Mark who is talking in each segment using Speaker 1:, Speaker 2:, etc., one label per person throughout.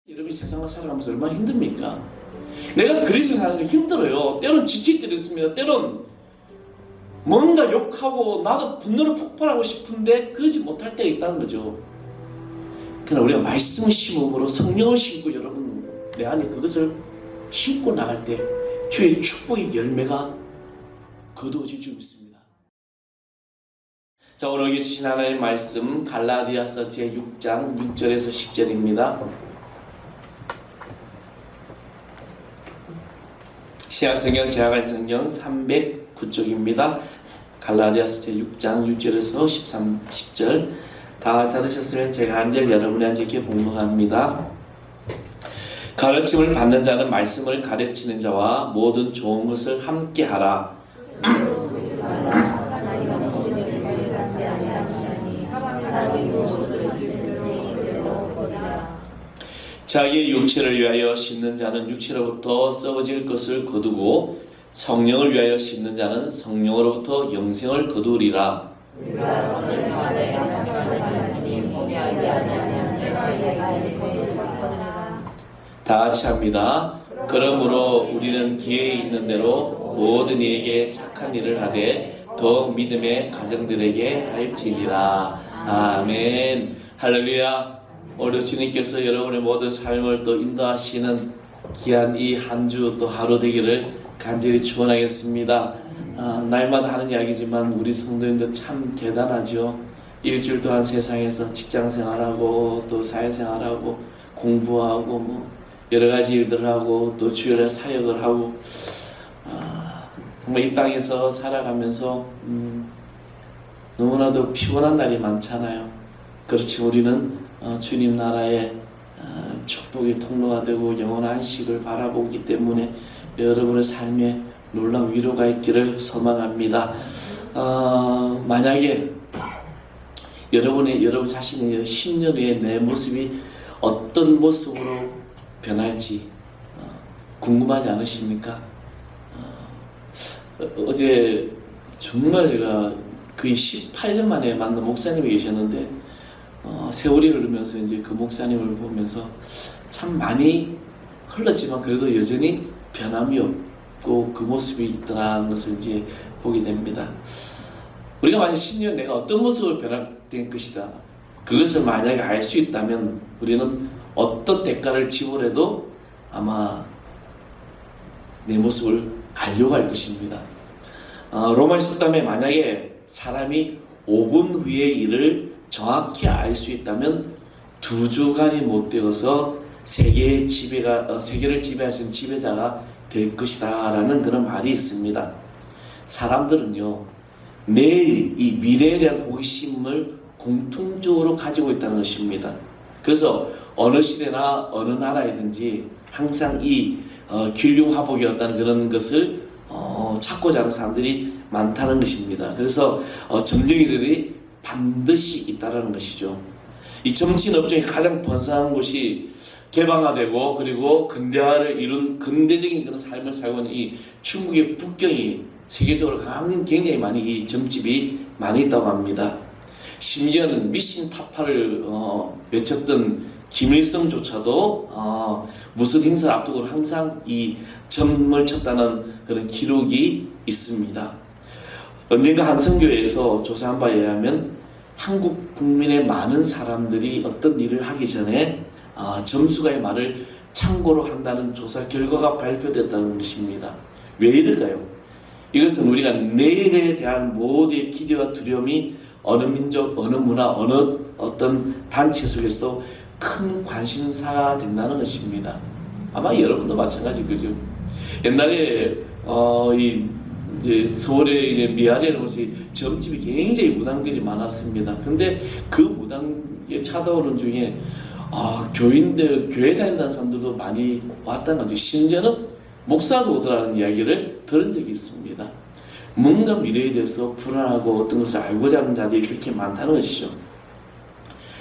Speaker 1: 여러분이 세상을 살아가면서 얼마나 힘듭니까? 내가 그리스도 사는 게 힘들어요. 때론 지칠 때도 있습니다. 때론 뭔가 욕하고 나도 분노를 폭발하고 싶은데 그러지 못할 때가 있다는 거죠. 그러나 우리가 말씀을 심음으로 성령을 심고 여러분 내 안에 그것을 심고 나갈 때 주의 축복의 열매가 거두어질 줄 믿습니다. 자, 오늘 주신 하나님의 말씀 갈라디아서 제6장 6절에서 10절입니다. 신약성경 제약할성경 309쪽입니다. 갈라디아서 제6장 6절에서 10절 다 찾으셨으면 제가 한 절 여러분한테 이렇게 봉독합니다. 가르침을 받는 자는 말씀을 가르치는 자와 모든 좋은 것을 함께 하라. 자기의 육체를 위하여 심는 자는 육체로부터 썩어질 것을 거두고 성령을 위하여 심는 자는 성령으로부터 영생을 거두리라. 다 같이 합니다. 그러므로 우리는 기회에 있는 대로 모든 이에게 착한 일을 하되 더 믿음의 가정들에게 할지니라. 아멘. 할렐루야. 오늘 주님께서 여러분의 모든 삶을 또 인도하시는 귀한 이 한 주 또 하루 되기를 간절히 축원하겠습니다. 날마다 하는 이야기지만 우리 성도님들 참 대단하죠. 일주일 동안 세상에서 직장 생활하고 또 사회생활하고 공부하고 뭐 여러 가지 일들을 하고 또 주일에 사역을 하고 정말 이 땅에서 살아가면서 너무나도 피곤한 날이 많잖아요. 그렇지 우리는 주님 나라의 축복의 통로가 되고 영원한 안식을 바라보기 때문에 여러분의 삶에 놀라운 위로가 있기를 소망합니다. 만약에 여러분 자신의 10년 후에 내 모습이 어떤 모습으로 변할지 궁금하지 않으십니까? 어제 정말 제가 거의 18년 만에 만난 목사님이 계셨는데 세월이 흐르면서 이제 그 목사님을 보면서 참 많이 흘렀지만 그래도 여전히 변함이 없고 그 모습이 있더라는 것을 이제 보게 됩니다. 우리가 만약 10년 내가 어떤 모습으로 변화될 것이다. 그것을 만약에 알 수 있다면 우리는 어떤 대가를 지불해도 아마 내 모습을 알려고 할 것입니다. 로마서 속담에 만약에 사람이 5분 후의 일을 정확히 알 수 있다면 2주간이 못 되어서 세계를 지배할 수 있는 지배자가 될 것이다 라는 그런 말이 있습니다. 사람들은요 내일 이 미래에 대한 호기심을 공통적으로 가지고 있다는 것입니다. 그래서 어느 시대나 어느 나라이든지 항상 이 균융화복이었다는 그런 것을 찾고자 하는 사람들이 많다는 것입니다. 그래서 점쟁이들이 반드시 있다라는 것이죠. 이 정치인 업종이 가장 번성한 곳이 개방화되고 그리고 근대화를 이룬 근대적인 그런 삶을 살고 있는 이 중국의 북경이 세계적으로 굉장히 많이 이 점집이 많이 있다고 합니다. 심지어는 미신 타파를 외쳤던 김일성조차도 무슨 행사를 앞두고 항상 이 점을 쳤다는 그런 기록이 있습니다. 언젠가 한 선교회에서 조사한 바에 의하면 한국 국민의 많은 사람들이 어떤 일을 하기 전에 점수가의 말을 참고로 한다는 조사 결과가 발표됐다는 것입니다. 왜 이럴까요? 이것은 우리가 내일에 대한 모두의 기대와 두려움이 어느 민족, 어느 문화, 어느 어떤 단체 속에서 큰 관심사가 된다는 것입니다. 아마 여러분도 마찬가지 그죠? 옛날에 이제 서울의 이제 미아리라는 곳이 점집이 굉장히 무당들이 많았습니다. 근데 그 무당에 찾아오는 중에 교인들 교회 다닌다는 사람들도 많이 왔다는 거죠. 심지어는 목사도 오더라는 이야기를 들은 적이 있습니다. 뭔가 미래에 대해서 불안하고 어떤 것을 알고자 하는 자들이 그렇게 많다는 것이죠.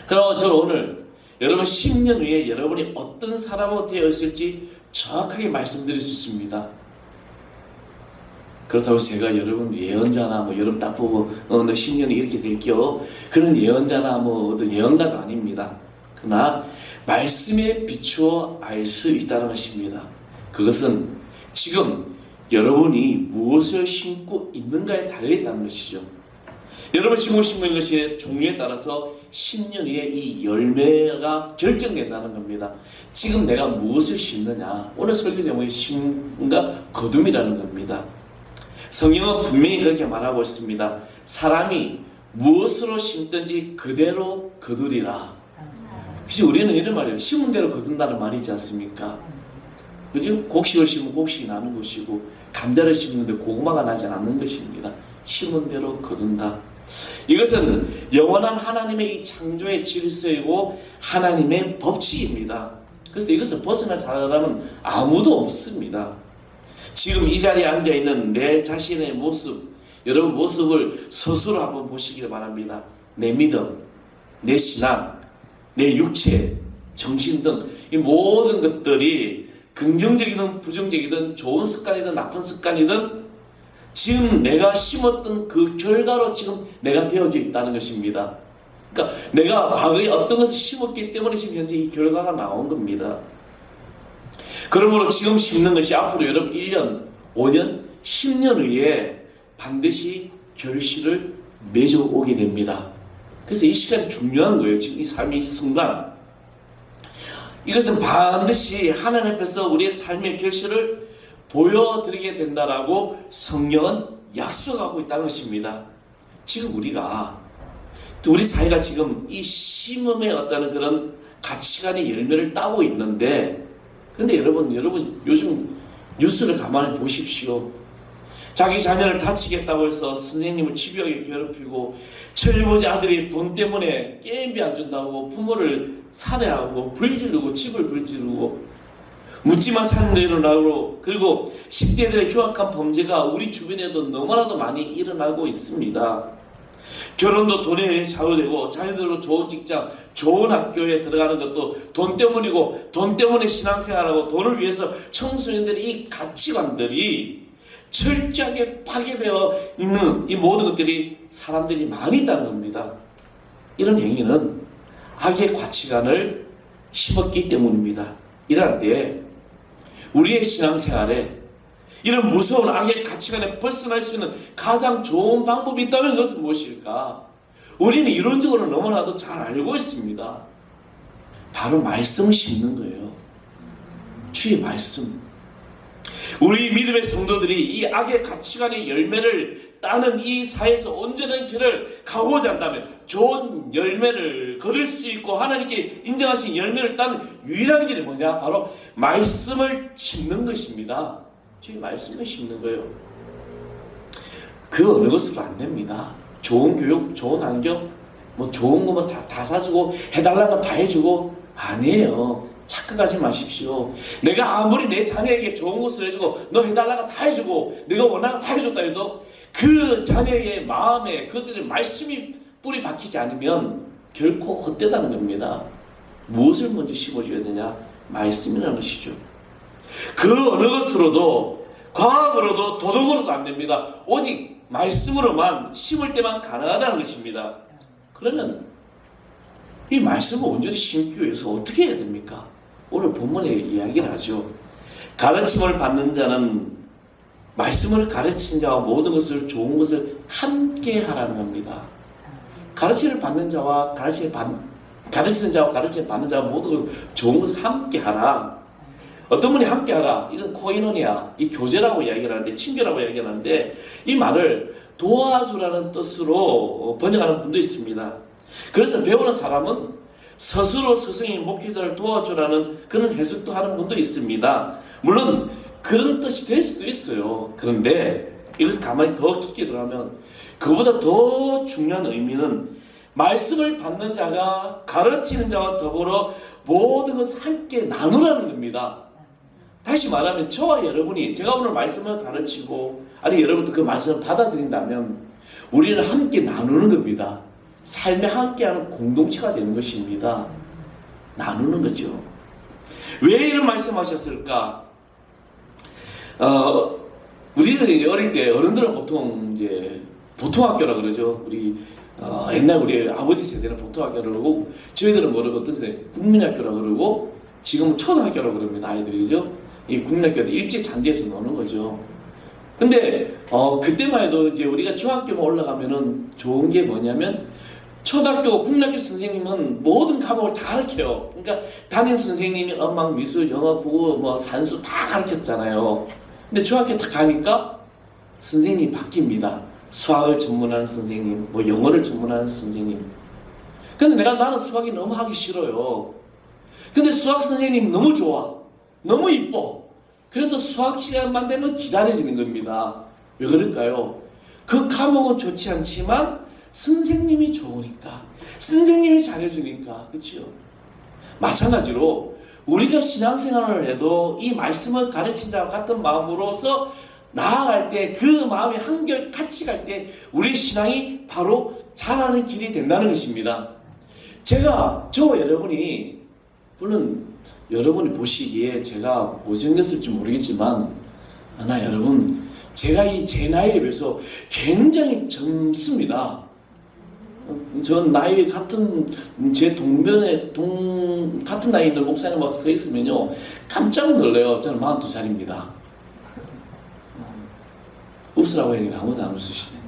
Speaker 1: 그럼 저는 오늘 여러분 10년 후에 여러분이 어떤 사람으로 되어 있을지 정확하게 말씀드릴 수 있습니다. 그렇다고 제가 여러분 예언자나 여러분 딱 보고 너 10년이 이렇게 될게요 그런 예언자나 어떤 예언가도 아닙니다. 그러나 말씀에 비추어 알 수 있다는 것입니다. 그것은 지금 여러분이 무엇을 심고 있는가에 달려있다는 것이죠. 여러분 심고 심는 것의 종류에 따라서 10년 후에 이 열매가 결정된다는 겁니다. 지금 내가 무엇을 심느냐, 오늘 설교 제목이 심과 거둠이라는 겁니다. 성경은 분명히 그렇게 말하고 있습니다. 사람이 무엇으로 심든지 그대로 거두리라. 그치, 우리는 이런 말이에요. 심은 대로 거둔다는 말이지 않습니까? 그죠? 곡식을 심으면 곡식이 나는 것이고, 감자를 심는데 고구마가 나지 않는 것입니다. 심은 대로 거둔다. 이것은 영원한 하나님의 이 창조의 질서이고 하나님의 법칙입니다. 그래서 이것을 벗어날 사람은 아무도 없습니다. 지금 이 자리에 앉아있는 내 자신의 모습, 여러분 모습을 스스로 한번 보시길 바랍니다. 내 믿음, 내 신앙, 내 육체, 정신 등 이 모든 것들이 긍정적이든 부정적이든 좋은 습관이든 나쁜 습관이든 지금 내가 심었던 그 결과로 지금 내가 되어져 있다는 것입니다. 그러니까 내가 과거에 어떤 것을 심었기 때문에 지금 현재 이 결과가 나온 겁니다. 그러므로 지금 심는 것이 앞으로 여러분 1년, 5년, 10년 후에 반드시 결실을 맺어오게 됩니다. 그래서 이 시간이 중요한 거예요. 지금 이 삶의 순간. 이것은 반드시 하나님 앞에서 우리의 삶의 결실을 보여드리게 된다라고 성경은 약속하고 있다는 것입니다. 지금 우리 사회가 지금 이 심음의 어떤 그런 가치관의 열매를 따고 있는데, 근데 여러분 요즘 뉴스를 가만히 보십시오. 자기 자녀를 다치겠다고 해서 선생님을 집요하게 괴롭히고, 철부지 아들이 돈 때문에 게임비 안 준다고 부모를 살해하고 불지르고 집을 불지르고 묻지마 사는 대로 일어나고, 그리고 10대들의 흉악한 범죄가 우리 주변에도 너무나도 많이 일어나고 있습니다. 결혼도 돈에 의해 좌우되고 자녀들로 좋은 직장, 좋은 학교에 들어가는 것도 돈 때문이고, 돈 때문에 신앙생활하고 돈을 위해서 청소년들의 이 가치관들이 철저하게 파괴되어 있는 이 모든 것들이 사람들이 많이 있다는 겁니다. 이런 행위는 악의 가치관을 심었기 때문입니다. 이럴 때 우리의 신앙생활에 이런 무서운 악의 가치관에 벗어날 수 있는 가장 좋은 방법이 있다면 그것은 무엇일까? 우리는 이론적으로 너무나도 잘 알고 있습니다. 바로 말씀을 심는 거예요. 주의 말씀. 우리 믿음의 성도들이 이 악의 가치관의 열매를 따는 이 사회에서 온전한 길을 가고자 한다면 좋은 열매를 거둘 수 있고 하나님께 인정하신 열매를 따는 유일한 길이 뭐냐? 바로 말씀을 심는 것입니다. 주의 말씀을 심는 거예요. 그 어느 것으로 안 됩니다. 좋은 교육, 좋은 환경, 뭐 좋은 거 다 사주고 해달라는 거 다 해주고 아니에요. 착각하지 마십시오. 내가 아무리 내 자녀에게 좋은 것을 해주고 너 해달라고 다 해주고 내가 원하는 거 다 해줬다 해도 그 자녀의 마음에 그들의 말씀이 뿌리 박히지 않으면 결코 헛되다는 겁니다. 무엇을 먼저 심어줘야 되냐? 말씀이라는 것이죠. 그 어느 것으로도 과학으로도 도덕으로도 안 됩니다. 오직 말씀으로만 심을 때만 가능하다는 것입니다. 그러면 이 말씀을 온전히 심기 위해서 어떻게 해야 됩니까? 오늘 본문에 이야기를 하죠. 가르침을 받는 자는 말씀을 가르친 자와 모든 것을 좋은 것을 함께 하라는 겁니다. 가르침을 받는 자와 가르치는 자와 가르침을 받는 자와 모든 것을 좋은 것을 함께 하라. 어떤 분이 함께 하라. 이건 코이노니아, 이 교제라고 이야기를 하는데, 친교라고 이야기를 하는데, 이 말을 도와주라는 뜻으로 번역하는 분도 있습니다. 그래서 배우는 사람은 스스로 스승이 목회자를 도와주라는 그런 해석도 하는 분도 있습니다. 물론 그런 뜻이 될 수도 있어요. 그런데 이것을 가만히 더 깊게 들어가면 그보다 더 중요한 의미는 말씀을 받는 자가 가르치는 자와 더불어 모든 것을 함께 나누라는 겁니다. 다시 말하면 저와 여러분이, 제가 오늘 말씀을 가르치고 아니 여러분도 그 말씀을 받아들인다면 우리는 함께 나누는 겁니다. 삶에 함께하는 공동체가 되는 것입니다. 나누는 거죠. 왜 이런 말씀하셨을까? 우리들이 어릴 때 어른들은 보통 이제 보통학교라 그러죠. 우리 옛날 우리 아버지 세대는 보통학교라고 그러고 저희들은 뭐라고 어떤 세대 국민학교라고 그러고 지금은 초등학교라고 그럽니다. 아이들이. 그죠? 이 국민학교도 일제 잔디에서 노는 거죠. 근데 그때만 해도 이제 우리가 중학교만 올라가면은 좋은 게 뭐냐면 초등학교 국민학교 선생님은 모든 과목을 다 가르쳐요. 그러니까 담임 선생님이 음악, 미술, 영어, 국어, 뭐 산수 다 가르쳤잖아요. 근데 중학교 딱 가니까 선생님이 바뀝니다. 수학을 전문하는 선생님, 뭐 영어를 전문하는 선생님. 근데 나는 수학이 너무 하기 싫어요. 근데 수학 선생님 너무 좋아. 너무 이뻐. 그래서 수학 시간만 되면 기다려지는 겁니다. 왜 그럴까요? 그 과목은 좋지 않지만 선생님이 좋으니까, 선생님이 잘해주니까. 그렇죠? 마찬가지로 우리가 신앙생활을 해도 이 말씀을 가르친다와 같은 마음으로서 나아갈 때, 그 마음이 한결 같이 갈 때 우리 신앙이 바로 자라는 길이 된다는 것입니다. 저와 여러분이, 물론 여러분이 보시기에 제가 못생겼을지 모르겠지만, 여러분, 제가 제 나이에 비해서 굉장히 젊습니다. 전 나이 같은, 제 같은 나이 있는 목사님하고 서 있으면요, 깜짝 놀래요. 저는 42살입니다. 웃으라고 하니까 아무도 안 웃으시네.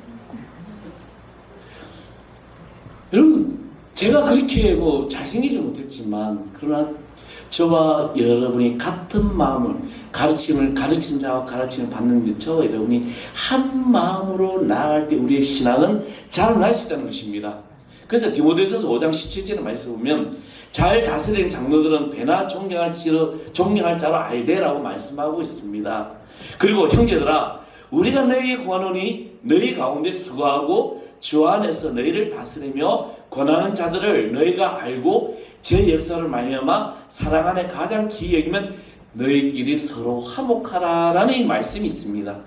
Speaker 1: 여러분, 제가 그렇게 잘생기지 못했지만, 그러나 저와 여러분이 같은 마음을, 가르친 자와 가르침을 받는데 저와 여러분이 한 마음으로 나아갈 때 우리의 신앙은 자라날 수 있다는 것입니다. 그래서 디모데후서 5장 17절의 말씀 보면 잘 다스리는 장로들은 배나 존경할 자로 알되라고 말씀하고 있습니다. 그리고 형제들아, 우리가 너희에게 구하노니 너희 가운데 수고하고 주 안에서 너희를 다스리며 권하는 자들을 너희가 알고 제 역사를 말미암아 사랑 안에 가장 귀히 여기면 너희끼리 서로 화목하라라는 이 말씀이 있습니다.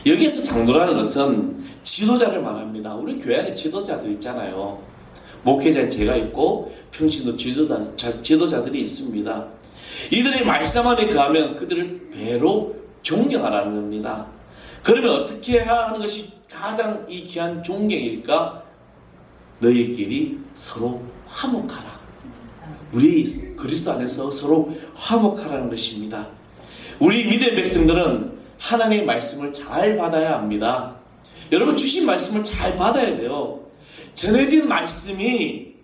Speaker 1: 여기에서 장로라는 것은 지도자를 말합니다. 우리 교회 안에 지도자들 있잖아요. 목회자인 제가 있고 평신도 지도자들이 있습니다. 이들의 말씀 안에 거하면 그들을 배로 존경하라는 겁니다. 그러면 어떻게 해야 하는 것이 가장 이 귀한 존경일까? 너희끼리 서로 화목하라. 우리 그리스도 안에서 서로 화목하라는 것입니다. 우리 믿음의 백성들은 하나님의 말씀을 잘 받아야 합니다. 여러분, 주신 말씀을 잘 받아야 돼요. 전해진 말씀이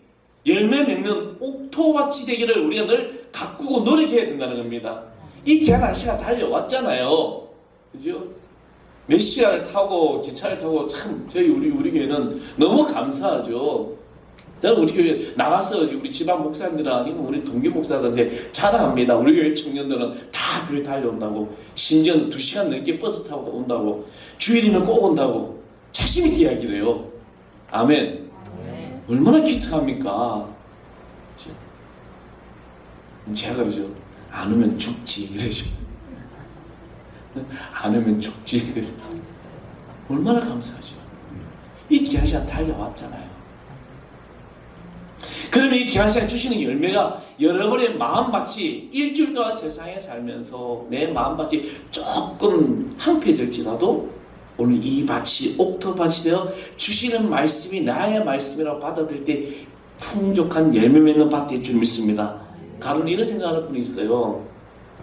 Speaker 1: 열매 맺는 옥토밭이 되기를 우리가 늘 가꾸고 노력해야 된다는 겁니다. 이 귀한 날씨가 달려왔잖아요. 그죠? 몇 시간을 타고 기차를 타고 참 저희 우리 교회는 너무 감사하죠. 저는 우리 교회 나가서 우리 지방 목사님들 아니면 우리 동기 목사들한테 자랑합니다. 우리 교회 청년들은 다 교회 달려온다고, 심지어 2시간 넘게 버스 타고 온다고, 주일이면 꼭 온다고 자신 있게 이야기를 해요. 아멘. 얼마나 기특합니까? 제가 그러죠. 안 오면 죽지 이러죠. 안 오면 죽지. 얼마나 감사하죠. 이 귀한 시간 달려왔잖아요. 그러면 이 귀한 시간 주시는 열매가 여러분의 마음밭이 일주일 동안 세상에 살면서 내 마음밭이 조금 황폐해질지라도 오늘 이 밭이 옥토밭이 되어 주시는 말씀이 나의 말씀이라고 받아들일 때 풍족한 열매 맺는 밭이 될 줄 믿습니다. 가끔 이런 생각하는 분이 있어요.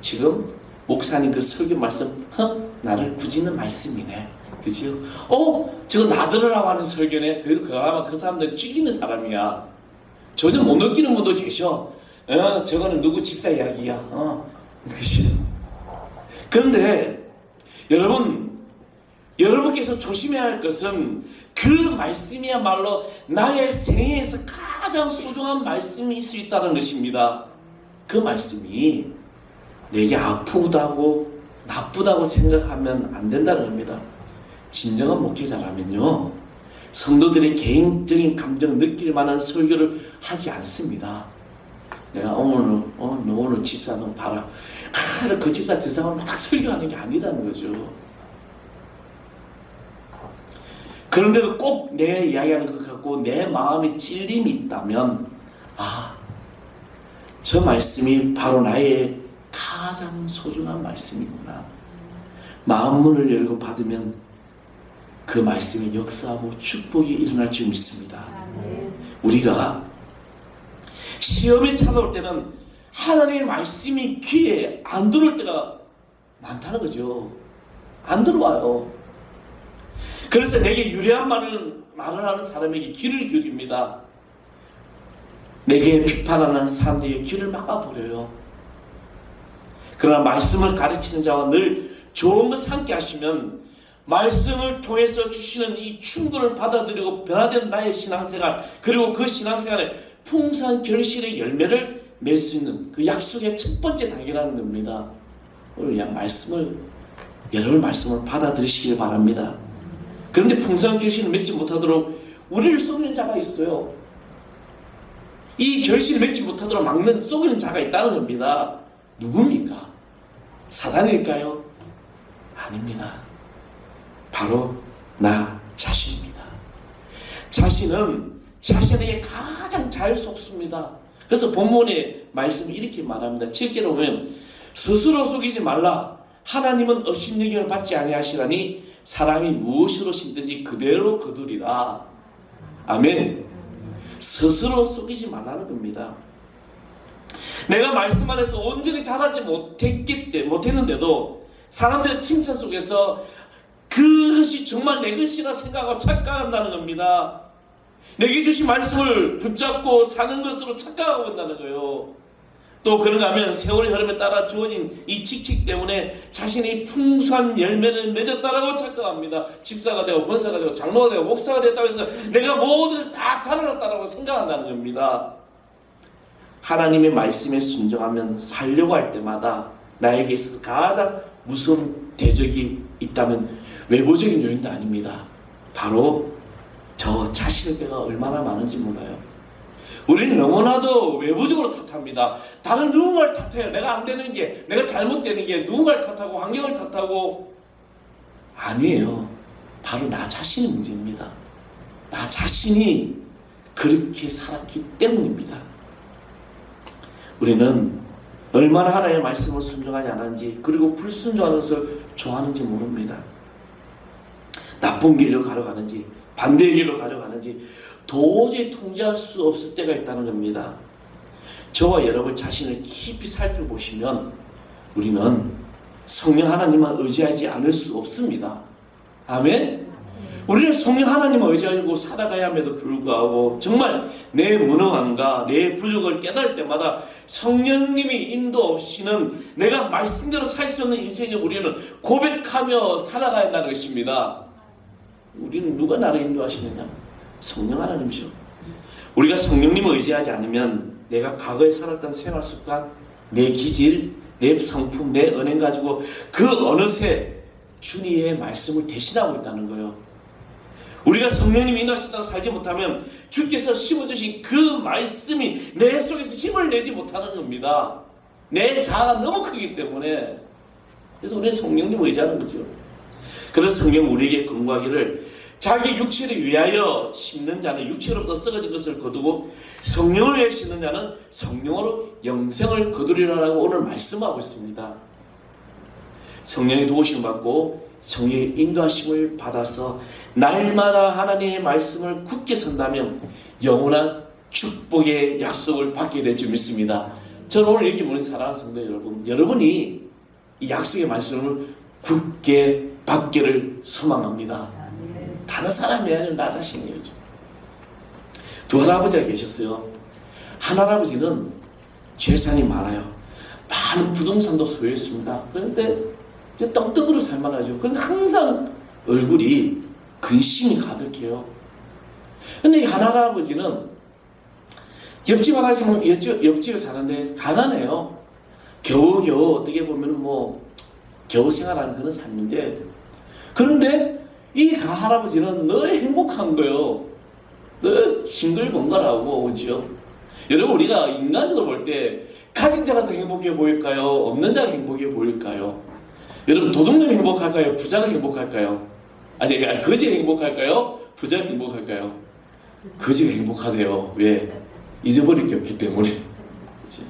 Speaker 1: 지금 목사님 그 설교 말씀 나를 구지는 말씀이네. 그죠? 저거 나들으라고 하는 설교네. 그래도 아마 그 사람들은 찔리는 사람이야. 전혀 못 느끼는 분도 계셔. 저거는 누구 집사 이야기야. 그죠? 그런데 여러분께서 조심해야 할 것은 그 말씀이야말로 나의 생애에서 가장 소중한 말씀일 수 있다는 것입니다. 그 말씀이 내게 아프다고 나쁘다고 생각하면 안 된다는 겁니다. 진정한 목회자라면요, 성도들의 개인적인 감정을 느낄 만한 설교를 하지 않습니다. 내가 너 오늘 집사 너 봐라. 그 집사 대상을 막 설교하는 게 아니라는 거죠. 그런데도 꼭 내 이야기하는 것 같고 내 마음에 찔림이 있다면 저 말씀이 바로 나의 가장 소중한 말씀이구나. 마음 문을 열고 받으면 그 말씀이 역사하고 축복이 일어날 줄 믿습니다. 우리가 시험이 찾아올 때는 하나님의 말씀이 귀에 안 들어올 때가 많다는 거죠. 안 들어와요. 그래서 내게 유리한 말을 하는 사람에게 귀를 기울입니다. 내게 비판하는 사람들에게 귀를 막아버려요. 그러나 말씀을 가르치는 자와 늘 좋은 것 함께 하시면 말씀을 통해서 주시는 이 충고를 받아들이고 변화된 나의 신앙생활, 그리고 그 신앙생활에 풍성한 결실의 열매를 맺을 수 있는 그 약속의 첫 번째 단계라는 겁니다. 오늘 여러분 말씀을 받아들이시길 바랍니다. 그런데 풍성한 결실을 맺지 못하도록 우리를 속이는 자가 있어요. 이 결실을 맺지 못하도록 막는 속이는 자가 있다는 겁니다. 누굽니까? 사단일까요? 아닙니다. 바로 나 자신입니다. 자신은 자신에게 가장 잘 속습니다. 그래서 본문의 말씀이 이렇게 말합니다. 7절에 보면 스스로 속이지 말라. 하나님은 업신여김을 받지 아니하시라니 사람이 무엇으로 심든지 그대로 거두리라. 아멘. 스스로 속이지 말라는 겁니다. 내가 말씀 안에서 온전히 잘하지 못했는데도 사람들의 칭찬 속에서 그것이 정말 내 것이라 생각하고 착각한다는 겁니다. 내게 주신 말씀을 붙잡고 사는 것으로 착각하고 있다는 거예요. 또 그런가 하면 세월의 흐름에 따라 주어진 이 직책 때문에 자신이 풍성한 열매를 맺었다라고 착각합니다. 집사가 되고 권사가 되고 장로가 되고 목사가 됐다고 해서 내가 모든 것을 다 잘해놨다라고 생각한다는 겁니다. 하나님의 말씀에 순종하면 살려고 할 때마다 나에게 있어서 가장 무서운 대적이 있다면 외부적인 요인도 아닙니다. 바로 저 자신의 죄가 얼마나 많은지 몰라요. 우리는 너무나도 외부적으로 탓합니다. 다른 누군가를 탓해요. 내가 안 되는 게, 내가 잘못되는 게 누군가를 탓하고 환경을 탓하고. 아니에요. 바로 나 자신의 문제입니다. 나 자신이 그렇게 살았기 때문입니다. 우리는 얼마나 하나님의 말씀을 순종하지 않았는지, 그리고 불순종하는 것을 좋아하는지 모릅니다. 나쁜 길로 가려가는지 반대의 길로 가려가는지 도저히 통제할 수 없을 때가 있다는 겁니다. 저와 여러분 자신을 깊이 살펴보시면 우리는 성령 하나님만 의지하지 않을 수 없습니다. 아멘? 우리는 성령 하나님을 의지하고 살아가야 함에도 불구하고 정말 내 무능함과 내 부족을 깨달을 때마다 성령님이 인도 없이는 내가 말씀대로 살 수 없는 인생에 우리는 고백하며 살아가야 한다는 것입니다. 우리는 누가 나를 인도하시느냐? 성령 하나님이죠. 우리가 성령님을 의지하지 않으면 내가 과거에 살았던 생활 습관, 내 기질, 내 성품, 내 은행 가지고 그 어느새 주님의 말씀을 대신하고 있다는 거예요. 우리가 성령님이 인도하신다고 살지 못하면 주께서 심어주신 그 말씀이 내 속에서 힘을 내지 못하는 겁니다. 내 자아가 너무 크기 때문에. 그래서 우리는 성령님을 의지하는 거죠. 그래서 성경은 우리에게 권고하기를 자기 육체를 위하여 심는 자는 육체로부터 썩어진 것을 거두고 성령을 위해 심는 자는 성령으로 영생을 거두리라라고 오늘 말씀하고 있습니다. 성령의 도우심을 받고 성령의 인도하심을 받아서 날마다 하나님의 말씀을 굳게 선다면 영원한 축복의 약속을 받게 될 줄 믿습니다. 저는 오늘 이렇게 모인 사랑하는 성도 여러분, 여러분이 이 약속의 말씀을 굳게 받기를 소망합니다. 다른 사람이 아니라 나 자신이에요. 두 할아버지가 계셨어요. 한 할아버지는 재산이 많아요. 많은 부동산도 소유했습니다. 그런데 떡떡으로 살만하죠. 그런데 항상 얼굴이 근심이 가득해요. 그런데 이 한 할아버지는 옆집 할아버지는 옆집에 사는데 가난해요. 겨우겨우 어떻게 보면 겨우 생활하는 그런 삶인데, 그런데 이 할아버지는 늘 행복한 거예요. 늘 싱글벙글하고, 그죠? 여러분, 우리가 인간적으로 볼 때 가진 자가 더 행복해 보일까요? 없는 자가 행복해 보일까요? 여러분, 도둑놈이 행복할까요? 부자가 행복할까요? 아니, 거지가 행복할까요? 부자가 행복할까요? 거지가 행복하대요. 왜? 잊어버릴 게 없기 때문에. 그치?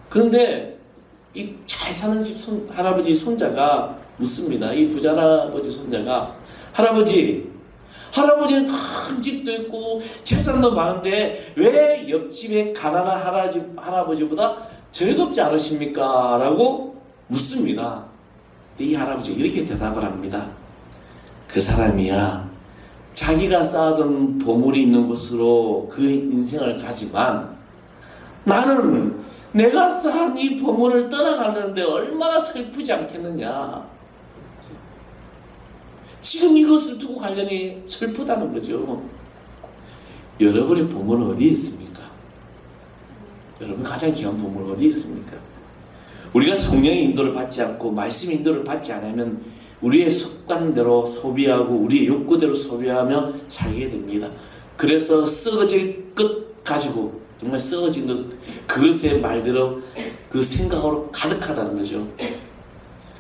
Speaker 1: 그런데 이 잘 사는 집 할아버지 손자가 묻습니다. 이 부자 할아버지 손자가 할아버지는 큰 집도 있고 재산도 많은데 왜 옆집의 가난한 할아버지보다 즐겁지 않으십니까? 라고 묻습니다. 근데 이 할아버지가 이렇게 대답을 합니다. 그 사람이야 자기가 쌓아둔 보물이 있는 곳으로 그 인생을 가지만 나는 내가 쌓은 이 보물을 떠나가는데 얼마나 슬프지 않겠느냐. 지금 이것을 두고 가려니 슬프다는 거죠. 여러분의 보물은 어디에 있습니까? 여러분 가장 귀한 보물 어디에 있습니까? 우리가 성령의 인도를 받지 않고 말씀 인도를 받지 않으면 우리의 습관대로 소비하고 우리의 욕구대로 소비하며 살게 됩니다. 그래서 썩어질 것 가지고 정말 썩어진 것 그것의 말대로 그 생각으로 가득하다는 거죠.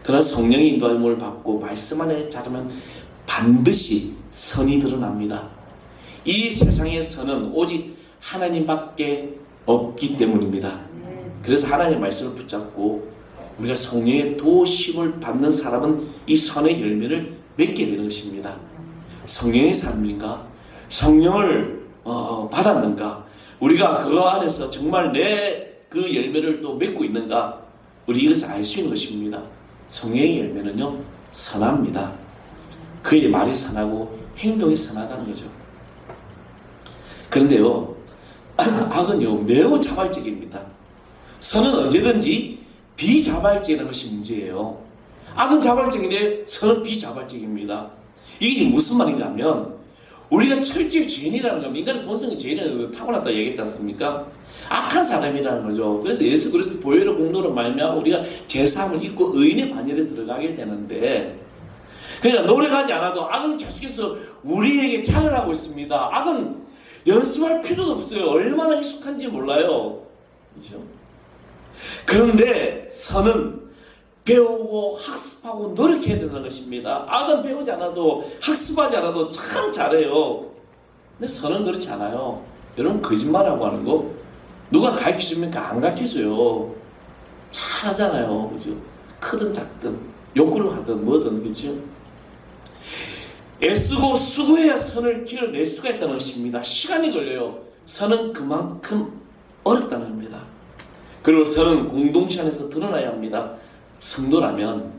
Speaker 1: 그러나 성령의 인도함을 받고 말씀 안에 자르면 반드시 선이 드러납니다. 이 세상의 선은 오직 하나님밖에 없기 때문입니다. 그래서 하나님의 말씀을 붙잡고 우리가 성령의 도우심을 받는 사람은 이 선의 열매를 맺게 되는 것입니다. 성령의 삶인가? 성령을 받았는가? 우리가 그 안에서 정말 내 그 열매를 또 맺고 있는가? 우리 이것을 알 수 있는 것입니다. 성령의 열매는요 선합니다. 그의 말이 선하고 행동이 선하다는 거죠. 그런데요 악은요 매우 자발적입니다. 선은 언제든지 비자발적인 것이 문제예요. 악은 자발적인데 선은 비자발적입니다. 이게 지금 무슨 말인가 하면 우리가 철저히 죄인이라는 겁니다. 인간의 본성이 죄인이라는 걸 타고났다 얘기했지 않습니까? 악한 사람이라는 거죠. 그래서 예수 그리스도 보혈의 공로로 말미암아 우리가 죄사함을 입고 의인의 반열에 들어가게 되는데 그러니까 노력하지 않아도 악은 계속해서 우리에게 차별하고 있습니다. 악은 연습할 필요도 없어요. 얼마나 익숙한지 몰라요. 그렇죠? 그런데 선은 배우고 학습하고 노력해야 된다는 것입니다. 악은 배우지 않아도 학습하지 않아도 참 잘해요. 근데 선은 그렇지 않아요. 여러분 거짓말하고 하는 거 누가 가르쳐줍니까? 안 가르쳐줘요. 잘하잖아요. 그죠? 크든 작든 욕구를 하든 뭐든 그죠? 애쓰고 수고해야 선을 길어낼 수가 있다는 것입니다. 시간이 걸려요. 선은 그만큼 어렵다는 겁니다. 그리고 선은 공동체 안에서 드러나야 합니다. 성도라면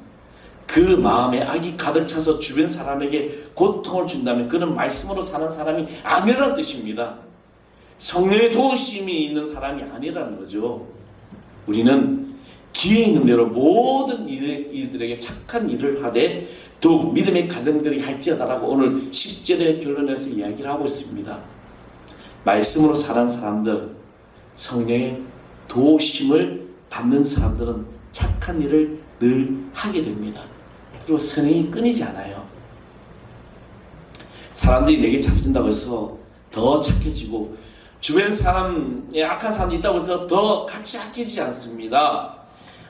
Speaker 1: 그 마음에 악이 가득 차서 주변 사람에게 고통을 준다면 그는 말씀으로 사는 사람이 아니라는 뜻입니다. 성령의 도우심이 있는 사람이 아니라는 거죠. 우리는 기회 있는 대로 모든 이들에게 착한 일을 하되 더욱 믿음의 가정들이 할지어다라고 오늘 10절의 결론에서 이야기를 하고 있습니다. 말씀으로 사는 사람들, 성령의 도우심을 받는 사람들은 착한 일을 늘 하게 됩니다. 그리고 선행이 끊이지 않아요. 사람들이 내게 잘해준다고 해서 더 착해지고 주변 사람에 악한 사람이 있다고 해서 더 같이 악해지지 않습니다.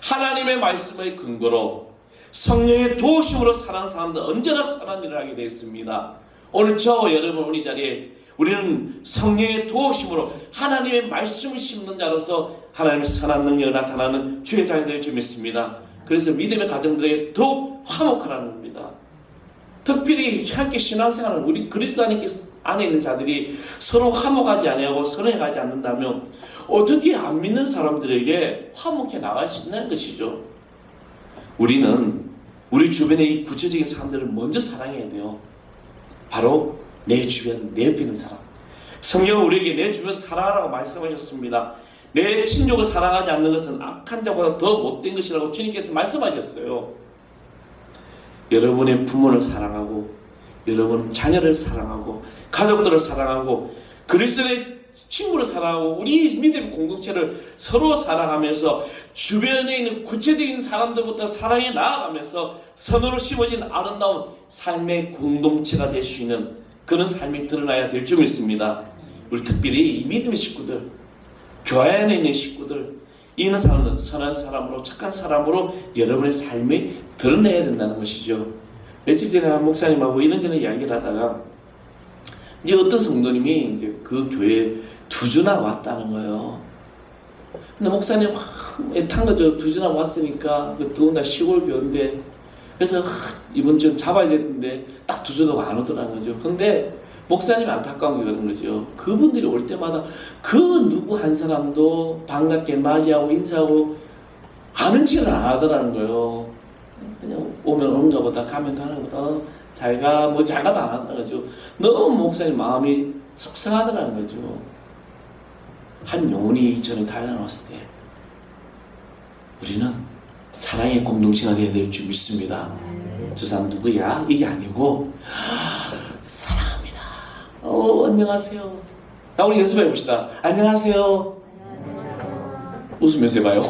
Speaker 1: 하나님의 말씀의 근거로 성령의 도우심으로 사는 사람들 언제나 선한 일을 하게 되어 있습니다. 오늘 저와 여러분 우리 자리에 우리는 성령의 도우심으로 하나님의 말씀을 심는 자로서 하나님의 선한 능력이 나타나는 주의 자녀 될 줄 믿습니다. 그래서 믿음의 가정들에게 더욱 화목하라는 겁니다. 특별히 함께 신앙생활을 우리 그리스도 안에 있는 자들이 서로 화목하지 아니하고 선행하지 않는다면 어떻게 안 믿는 사람들에게 화목해 나갈 수 있는 것이죠. 우리는 우리 주변의 이 구체적인 사람들을 먼저 사랑해야 돼요. 바로 내 주변, 내 옆에 있는 사람. 성경은 우리에게 내 주변 사랑하라고 말씀하셨습니다. 내 친족을 사랑하지 않는 것은 악한 자보다 더 못된 것이라고 주님께서 말씀하셨어요. 여러분의 부모를 사랑하고 여러분 자녀를 사랑하고 가족들을 사랑하고 그리스도의 친구를 사랑하고 우리 믿음의 공동체를 서로 사랑하면서 주변에 있는 구체적인 사람들부터 사랑해 나아가면서 선으로 심어진 아름다운 삶의 공동체가 될 수 있는 그런 삶이 드러나야 될 줄 믿습니다. 우리 특별히 이 믿음의 식구들, 교회 안에 있는 식구들, 이는 사람은 선한 사람으로 착한 사람으로 여러분의 삶이 드러내야 된다는 것이죠. 며칠 전에 한 목사님하고 이런저런 이야기를 하다가 이제 어떤 성도님이 이제 그 교회에 2주나 왔다는 거예요. 근데 목사님 애탄 거죠. 두지나 왔으니까 그 더운 날 시골 교인데 그래서 이번 주 잡아야 되는데 딱 두주도가 안 오더라는 거죠. 근데 목사님이 안타까운 게 그런 거죠. 그분들이 올 때마다 그 누구 한 사람도 반갑게 맞이하고 인사하고 아는 척을 안 하더라는 거예요. 그냥 오면 오는가 보다 가면 가는 거다 잘가 뭐 잘가도 안 하더라는 거죠. 너무 목사님 마음이 속상하더라는 거죠. 한 영혼이 전에 달려나왔을 때 우리는 사랑의 공동체가 되어야 될 줄 믿습니다. 저 사람 누구야? 이게 아니고 사랑합니다. 안녕하세요. 우리 연습해 봅시다. 안녕하세요. 웃으면서 해봐요.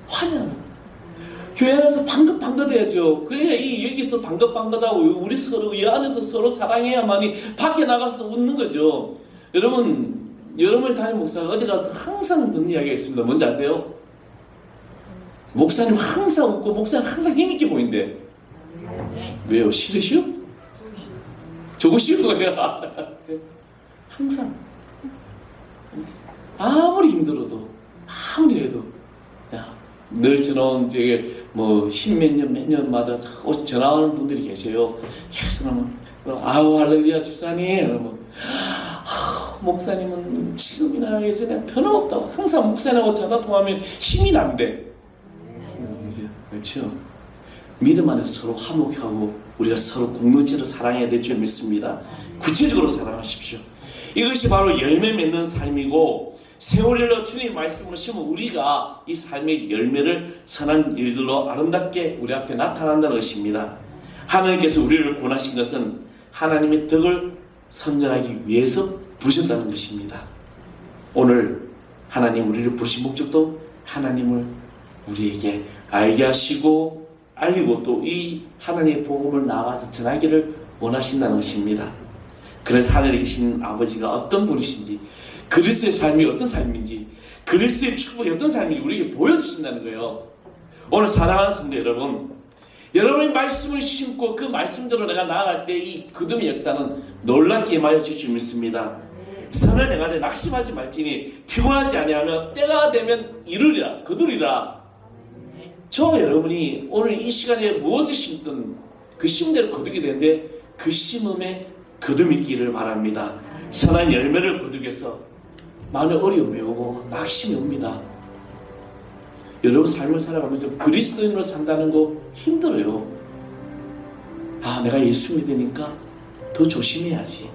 Speaker 1: 환영. 교회 안에서 반긋반긋해야죠. 그래야 여기서 반긋반긋하고 우리 서로 이 안에서 서로 사랑해야만이 밖에 나가서 웃는 거죠. 여러분 담임 목사가 어디 가서 항상 듣는 이야기가 있습니다. 뭔지 아세요? 목사님 항상 웃고 목사님 항상 힘있게 보인대. 왜요? 싫으시오? 저거 싫은 거예요. 항상 아무리 힘들어도 아무리 해도 늘 저는 되게 뭐 십몇 년 몇 년마다 전화하는 분들이 계세요. 계속 아우 할렐루야 집사님 그러면 목사님은 지금이나 예전에 변함없다고 항상 목사님하고 전화 통화하면 힘이 난대. 그렇죠. 믿음 안에 서로 화목하고 우리가 서로 공동체로 사랑해야 될 줄 믿습니다. 구체적으로 사랑하십시오. 이것이 바로 열매 맺는 삶이고 세월일로 주님 말씀으로 심은 우리가 이 삶의 열매를 선한 일들로 아름답게 우리 앞에 나타난다는 것입니다. 하나님께서 우리를 구원하신 것은 하나님의 덕을 선전하기 위해서 부르셨다는 것입니다. 오늘 하나님 우리를 부르신 목적도 하나님을 우리에게 알게 하시고 알리고 또 이 하나님의 복음을 나아가서 전하기를 원하신다는 것입니다. 그래서 하늘에 계신 아버지가 어떤 분이신지 그리스도의 삶이 어떤 삶인지 그리스도의 축복이 어떤 삶인지 우리에게 보여주신다는 거예요. 오늘 사랑하는 성도 여러분, 여러분의 말씀을 심고 그 말씀대로 내가 나아갈 때 이 그둠의 역사는 놀랍게 임하여 줄 줄 믿습니다. 선을 행하되 낙심하지 말지니 피곤하지 아니하며 때가 되면 이루리라 거두리라. 저와 여러분이 오늘 이 시간에 무엇을 심든 그 심대로 거두게 되는데 그 심음에 거둠이 있기를 바랍니다. 선한 열매를 거두기 위해서 많은 어려움이 오고 낙심이 옵니다. 여러분 삶을 살아가면서 그리스도인으로 산다는 거 힘들어요. 내가 예수 믿으니까 더 조심해야지.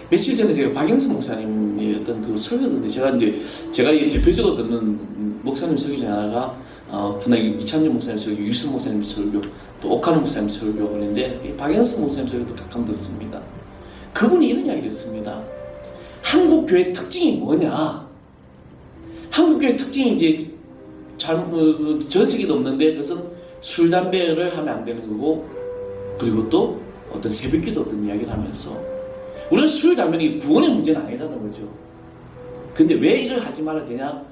Speaker 1: 며칠 전에 제가 박영수 목사님의 어떤 그 설교 듣는데 제가 이 대표적으로 듣는 목사님 설교 중에 하나가 분당 이창준 목사님 설교, 유수 목사님 설교, 또 옥하는 목사님 설교 그런데 박영수 목사님 설교도 가끔 듣습니다. 그분이 이런 이야기를 했습니다. 한국 교회 특징이 뭐냐? 한국 교회 특징이 이제 전 세계도 없는데 그것은 술 담배를 하면 안 되는 거고 그리고 또 어떤 새벽기도 어떤 이야기를 하면서 우리는 술 담배는 구원의 문제는 아니라는 거죠. 근데 왜 이걸 하지 말아야 되냐?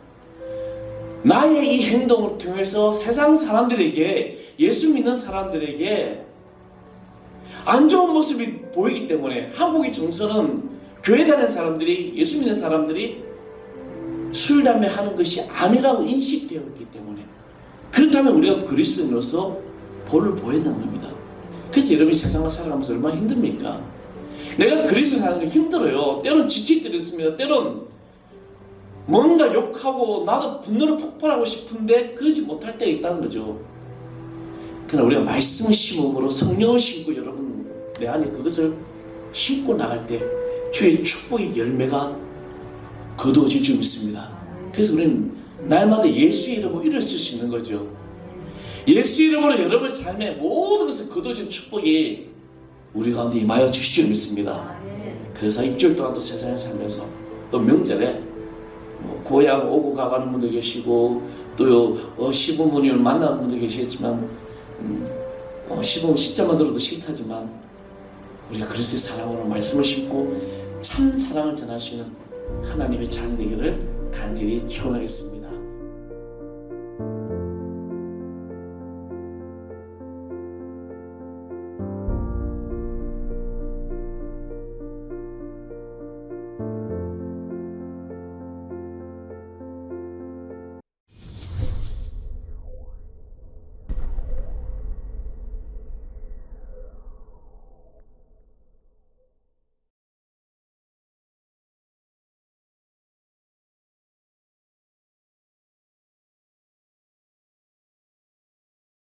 Speaker 1: 나의 이 행동을 통해서 세상 사람들에게 예수 믿는 사람들에게 안 좋은 모습이 보이기 때문에 한국의 정서는 교회 다니는 사람들이 예수 믿는 사람들이 술 담배 하는 것이 아니라고 인식되어 있기 때문에 그렇다면 우리가 그리스도인으로서 본을 보여야 하는 겁니다. 그래서 여러분이 세상을 살아가면서 얼마나 힘듭니까? 내가 그리스도 사는 게 힘들어요. 때론 지칠 때도 있습니다. 때론 뭔가 욕하고 나도 분노를 폭발하고 싶은데 그러지 못할 때가 있다는 거죠. 그러나 우리가 말씀을 심음으로 성령을 심고 여러분 내 안에 그것을 심고 나갈 때 주의 축복의 열매가 거두어질 줄 믿습니다. 그래서 우리는 날마다 예수의 이름으로 일을 쓸 수 있는 거죠. 예수 이름으로 여러분 삶의 모든 것을 거두어진 축복이 우리 가운데 임하여 주실 줄 믿습니다. 그래서 일주일 동안 또 세상에 살면서 또 명절에 고향 오고 가가는 분도 계시고 또 시부모님을 만나는 분도 계시겠지만 시부모 시자만 들어도 싫다지만 우리가 그리스도의 사랑으로 말씀을 심고 참 사랑을 전할 수 있는 하나님의 자녀 되기를 간절히 축원하겠습니다.